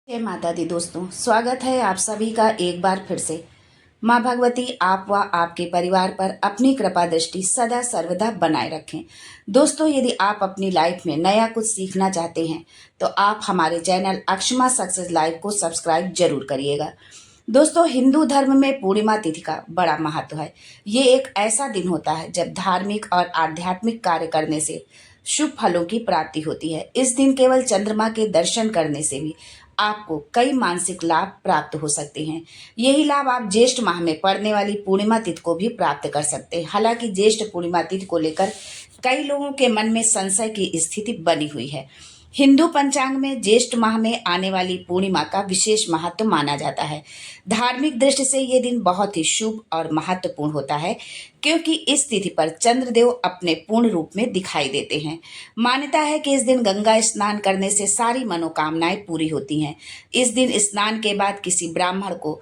जय माता दी दोस्तों, स्वागत है आप सभी का एक बार फिर से। माँ भगवती आप व आपके परिवार पर अपनी कृपा दृष्टि सदा सर्वदा बनाए रखें। दोस्तों, यदि आप अपनी लाइफ में नया कुछ सीखना चाहते हैं तो आप हमारे चैनल अक्षमा सक्सेस लाइव को सब्सक्राइब जरूर करिएगा। दोस्तों, हिंदू धर्म में पूर्णिमा तिथि का बड़ा महत्व है। ये एक ऐसा दिन होता है जब धार्मिक और आध्यात्मिक कार्य करने से शुभ फलों की प्राप्ति होती है। इस दिन केवल चंद्रमा के दर्शन करने से भी आपको कई मानसिक लाभ प्राप्त हो सकते हैं। यही लाभ आप ज्येष्ठ माह में पड़ने वाली पूर्णिमा तिथि को भी प्राप्त कर सकते हैं। हालांकि ज्येष्ठ पूर्णिमा तिथि को लेकर कई लोगों के मन में संशय की स्थिति बनी हुई है। हिंदू पंचांग में ज्येष्ठ माह में आने वाली पूर्णिमा का विशेष महत्व माना जाता है। धार्मिक दृष्टि से ये दिन बहुत ही शुभ और महत्वपूर्ण होता है, क्योंकि इस तिथि पर चंद्रदेव अपने पूर्ण रूप में दिखाई देते हैं। मान्यता है कि इस दिन गंगा स्नान करने से सारी मनोकामनाएं पूरी होती हैं। इस दिन स्नान के बाद किसी ब्राह्मण को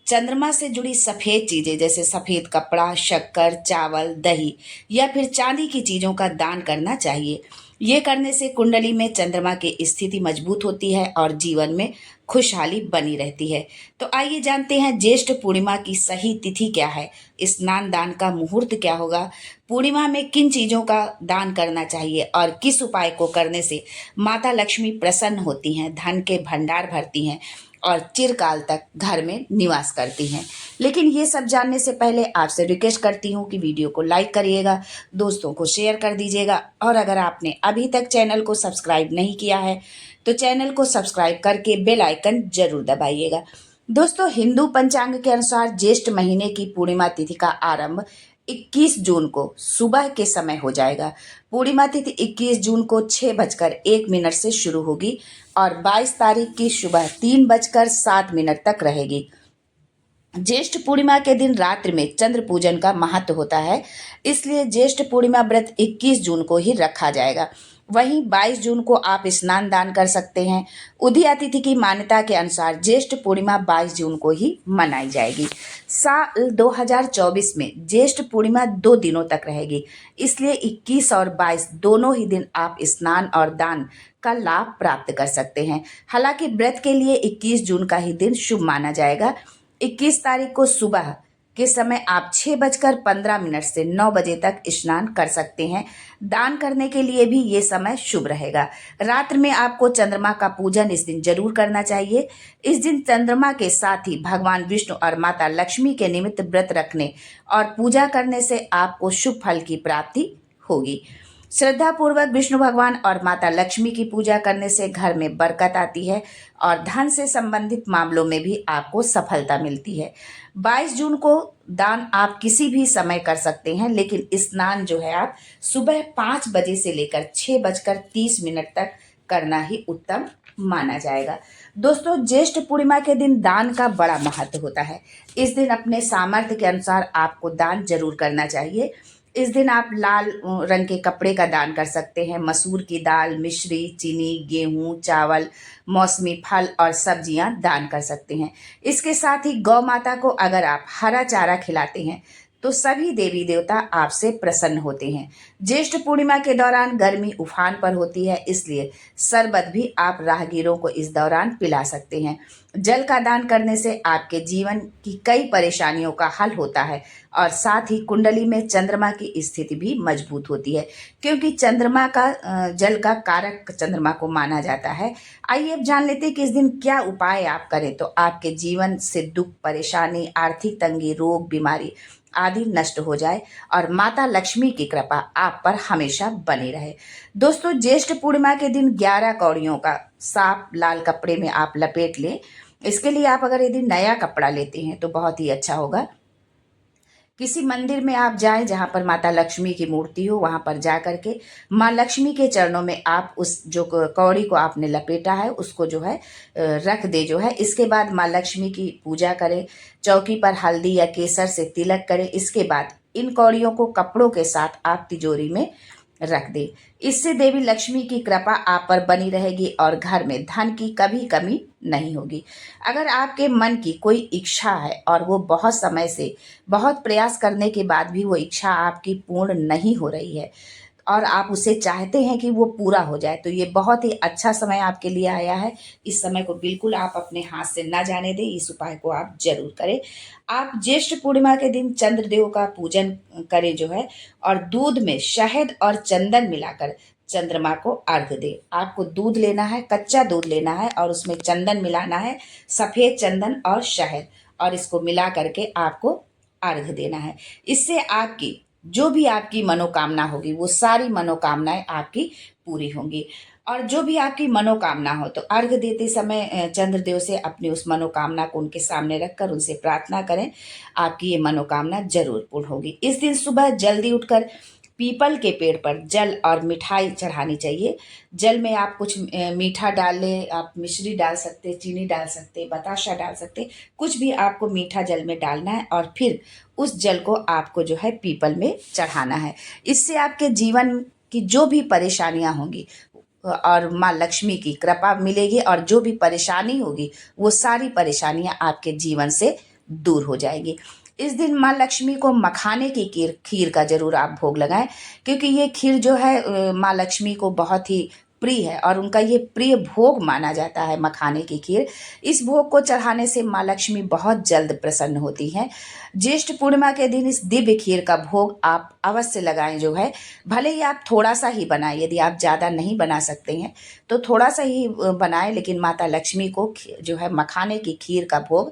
चंद्रमा से जुड़ी सफेद चीजें जैसे सफेद कपड़ा, शक्कर, चावल, दही या फिर चांदी की चीजों का दान करना चाहिए। ये करने से कुंडली में चंद्रमा की स्थिति मजबूत होती है और जीवन में खुशहाली बनी रहती है। तो आइए जानते हैं ज्येष्ठ पूर्णिमा की सही तिथि क्या है, स्नान दान का मुहूर्त क्या होगा, पूर्णिमा में किन चीजों का दान करना चाहिए और किस उपाय को करने से माता लक्ष्मी प्रसन्न होती हैं, धन के भंडार भरती हैं और चिरकाल तक घर में निवास करती हैं। लेकिन ये सब जानने से पहले आपसे रिक्वेस्ट करती हूँ कि वीडियो को लाइक करिएगा, दोस्तों को शेयर कर दीजिएगा और अगर आपने अभी तक चैनल को सब्सक्राइब नहीं किया है तो चैनल को सब्सक्राइब करके बेल आइकन जरूर दबाइएगा। दोस्तों, हिंदू पंचांग के अनुसार ज्येष्ठ महीने की पूर्णिमा तिथि का आरंभ 21 जून को सुबह के समय हो जाएगा। पूर्णिमा तिथि 21 जून को 6:01 से शुरू होगी और 22 तारीख की सुबह 3:07 तक रहेगी। ज्येष्ठ पूर्णिमा के दिन रात्रि में चंद्र पूजन का महत्व होता है, इसलिए ज्येष्ठ पूर्णिमा व्रत 21 जून को ही रखा जाएगा। वहीं 22 जून को आप स्नान दान कर सकते हैं। उदया तिथि की मान्यता के अनुसार ज्येष्ठ पूर्णिमा 22 जून को ही मनाई जाएगी। साल 2024 में ज्येष्ठ पूर्णिमा 2 दिनों तक रहेगी, इसलिए 21 और 22 दोनों ही दिन आप स्नान और दान का लाभ प्राप्त कर सकते हैं। हालांकि व्रत के लिए 21 जून का ही दिन शुभ माना जाएगा। 21 तारीख को सुबह के समय आप 6:15 से 9 बजे तक स्नान कर सकते हैं। दान करने के लिए भी ये समय शुभ रहेगा। रात्रि में आपको चंद्रमा का पूजन इस दिन जरूर करना चाहिए। इस दिन चंद्रमा के साथ ही भगवान विष्णु और माता लक्ष्मी के निमित्त व्रत रखने और पूजा करने से आपको शुभ फल की प्राप्ति होगी। श्रद्धा पूर्वक विष्णु भगवान और माता लक्ष्मी की पूजा करने से घर में बरकत आती है और धन से संबंधित मामलों में भी आपको सफलता मिलती है। 22 जून को दान आप किसी भी समय कर सकते हैं, लेकिन स्नान जो है आप सुबह 5 बजे से लेकर 6:30 तक करना ही उत्तम माना जाएगा। दोस्तों, ज्येष्ठ पूर्णिमा के दिन दान का बड़ा महत्व होता है। इस दिन अपने सामर्थ्य के अनुसार आपको दान जरूर करना चाहिए। इस दिन आप लाल रंग के कपड़े का दान कर सकते हैं। मसूर की दाल, मिश्री, चीनी, गेहूं, चावल, मौसमी फल और सब्जियां दान कर सकते हैं। इसके साथ ही गौ माता को अगर आप हरा चारा खिलाते हैं तो सभी देवी देवता आपसे प्रसन्न होते हैं। ज्येष्ठ पूर्णिमा के दौरान गर्मी उफान पर होती है, इसलिए शरबत भी आप राहगीरों को इस दौरान पिला सकते हैं। जल का दान करने से आपके जीवन की कई परेशानियों का हल होता है और साथ ही कुंडली में चंद्रमा की स्थिति भी मजबूत होती है, क्योंकि चंद्रमा का जल का कारक चंद्रमा को माना जाता है। आइए अब जान लेते हैं कि इस दिन क्या उपाय आप करें तो आपके जीवन से दुख, परेशानी, आर्थिक तंगी, रोग, बीमारी आदि नष्ट हो जाए और माता लक्ष्मी की कृपा आप पर हमेशा बनी रहे। दोस्तों, ज्येष्ठ पूर्णिमा के दिन 11 कौड़ियों का साफ लाल कपड़े में आप लपेट लें। इसके लिए आप अगर यदि नया कपड़ा लेते हैं तो बहुत ही अच्छा होगा। किसी मंदिर में आप जाएं जहां पर माता लक्ष्मी की मूर्ति हो, वहां पर जा करके माँ लक्ष्मी के चरणों में आप उस जो कौड़ी को आपने लपेटा है उसको जो है रख दे जो है। इसके बाद माँ लक्ष्मी की पूजा करें, चौकी पर हल्दी या केसर से तिलक करें। इसके बाद इन कौड़ियों को कपड़ों के साथ आप तिजोरी में रख दे। इससे देवी लक्ष्मी की कृपा आप पर बनी रहेगी और घर में धन की कभी कमी नहीं होगी। अगर आपके मन की कोई इच्छा है और वो बहुत समय से बहुत प्रयास करने के बाद भी वो इच्छा आपकी पूर्ण नहीं हो रही है, और आप उसे चाहते हैं कि वो पूरा हो जाए, तो ये बहुत ही अच्छा समय आपके लिए आया है। इस समय को बिल्कुल आप अपने हाथ से ना जाने दें, इस उपाय को आप जरूर करें। आप ज्येष्ठ पूर्णिमा के दिन चंद्रदेव का पूजन करें जो है, और दूध में शहद और चंदन मिलाकर चंद्रमा को अर्घ दे। आपको दूध लेना है, कच्चा दूध लेना है, और उसमें चंदन मिलाना है, सफेद चंदन और शहद, और इसको मिला करके आपको अर्घ देना है। इससे आपकी जो भी आपकी मनोकामना होगी वो सारी मनोकामनाएं आपकी पूरी होंगी। और जो भी आपकी मनोकामना हो तो अर्घ देते समय चंद्रदेव से अपनी उस मनोकामना को उनके सामने रखकर उनसे प्रार्थना करें, आपकी ये मनोकामना जरूर पूर्ण होगी। इस दिन सुबह जल्दी उठकर पीपल के पेड़ पर जल और मिठाई चढ़ानी चाहिए। जल में आप कुछ मीठा डाल लें, आप मिश्री डाल सकते, चीनी डाल सकते, बताशा डाल सकते, कुछ भी आपको मीठा जल में डालना है, और फिर उस जल को आपको जो है पीपल में चढ़ाना है। इससे आपके जीवन की जो भी परेशानियां होंगी और माँ लक्ष्मी की कृपा मिलेगी, और जो भी परेशानी होगी वो सारी परेशानियां आपके जीवन से दूर हो जाएगी। इस दिन माँ लक्ष्मी को मखाने की खीर का जरूर आप भोग लगाएं, क्योंकि ये खीर जो है माँ लक्ष्मी को बहुत ही प्रिय है, और उनका ये प्रिय भोग माना जाता है मखाने की खीर। इस भोग को चढ़ाने से माँ लक्ष्मी बहुत जल्द प्रसन्न होती हैं। ज्येष्ठ पूर्णिमा के दिन इस दिव्य खीर का भोग आप अवश्य लगाएं जो है। भले ही आप थोड़ा सा ही बनाएं, यदि आप ज़्यादा नहीं बना सकते हैं तो थोड़ा सा ही बनाएं, लेकिन माता लक्ष्मी को जो है मखाने की खीर का भोग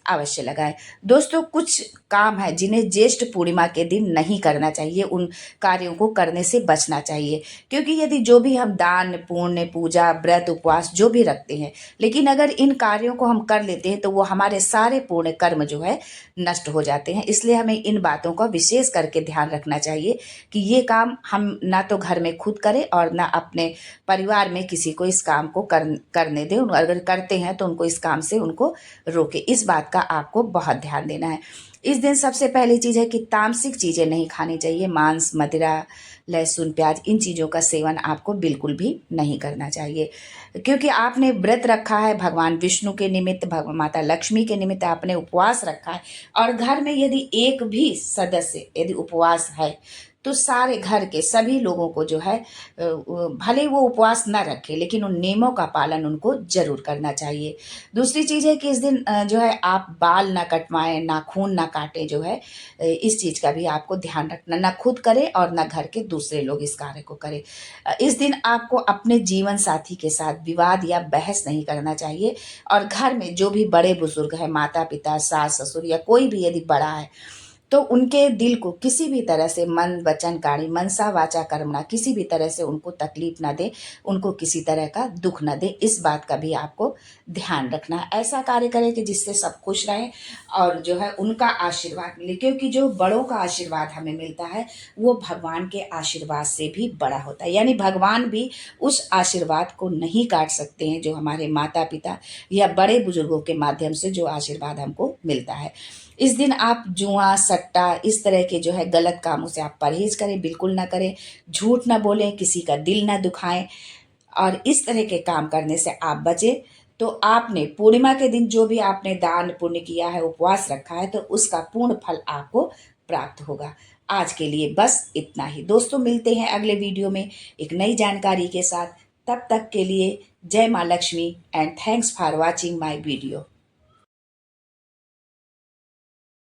अवश्य लगाएं। दोस्तों, कुछ काम है जिन्हें ज्येष्ठ पूर्णिमा के दिन नहीं करना चाहिए, उन कार्यों को करने से बचना चाहिए। क्योंकि यदि जो भी हम दान पुण्य पूजा व्रत उपवास जो भी रखते हैं, लेकिन अगर इन कार्यों को हम कर लेते हैं तो वो हमारे सारे पुण्य कर्म जो है नष्ट हो जाते हैं। इसलिए हमें इन बातों का विशेष करके ध्यान रखना चाहिए कि ये काम हम ना तो घर में खुद करें और ना अपने परिवार में किसी को इस काम को करने दें। अगर करते हैं तो उनको इस काम से उनको रोके। इस बात का आपको बहुत ध्यान देना है। इस दिन सबसे पहली चीज़ है कि तामसिक चीज़ें नहीं खानी चाहिए। मांस, मदिरा, लहसुन, प्याज, इन चीज़ों का सेवन आपको बिल्कुल भी नहीं करना चाहिए, क्योंकि आपने व्रत रखा है भगवान विष्णु के निमित्त, माता लक्ष्मी के निमित्त आपने उपवास रखा है। और घर में यदि एक भी सदस्य यदि उपवास है तो सारे घर के सभी लोगों को जो है भले वो उपवास न रखे, लेकिन उन नियमों का पालन उनको जरूर करना चाहिए। दूसरी चीज़ है कि इस दिन जो है आप बाल ना कटवाएं, नाखून ना काटें जो है। इस चीज़ का भी आपको ध्यान रखना, ना खुद करें और ना घर के दूसरे लोग इस कार्य को करें। इस दिन आपको अपने जीवन साथी के साथ विवाद या बहस नहीं करना चाहिए। और घर में जो भी बड़े बुजुर्ग हैं, माता पिता, सास ससुर या कोई भी यदि बड़ा है, तो उनके दिल को किसी भी तरह से मन वचन काणी मनसा वाचा कर्मणा किसी भी तरह से उनको तकलीफ ना दे, उनको किसी तरह का दुख ना दे। इस बात का भी आपको ध्यान रखना है। ऐसा कार्य करें कि जिससे सब खुश रहें और जो है उनका आशीर्वाद मिले, क्योंकि जो बड़ों का आशीर्वाद हमें मिलता है वो भगवान के आशीर्वाद से भी बड़ा होता है। यानी भगवान भी उस आशीर्वाद को नहीं काट सकते हैं जो हमारे माता पिता या बड़े बुजुर्गों के माध्यम से जो आशीर्वाद हमको मिलता है। इस दिन आप जुआ सट्टा इस तरह के जो है गलत कामों से आप परहेज करें, बिल्कुल ना करें। झूठ ना बोलें, किसी का दिल ना दुखाएं, और इस तरह के काम करने से आप बचें। तो आपने पूर्णिमा के दिन जो भी आपने दान पुण्य किया है, उपवास रखा है, तो उसका पूर्ण फल आपको प्राप्त होगा। आज के लिए बस इतना ही दोस्तों, मिलते हैं अगले वीडियो में एक नई जानकारी के साथ। तब तक के लिए जय माँ Lakshmi and thanks for watching my video.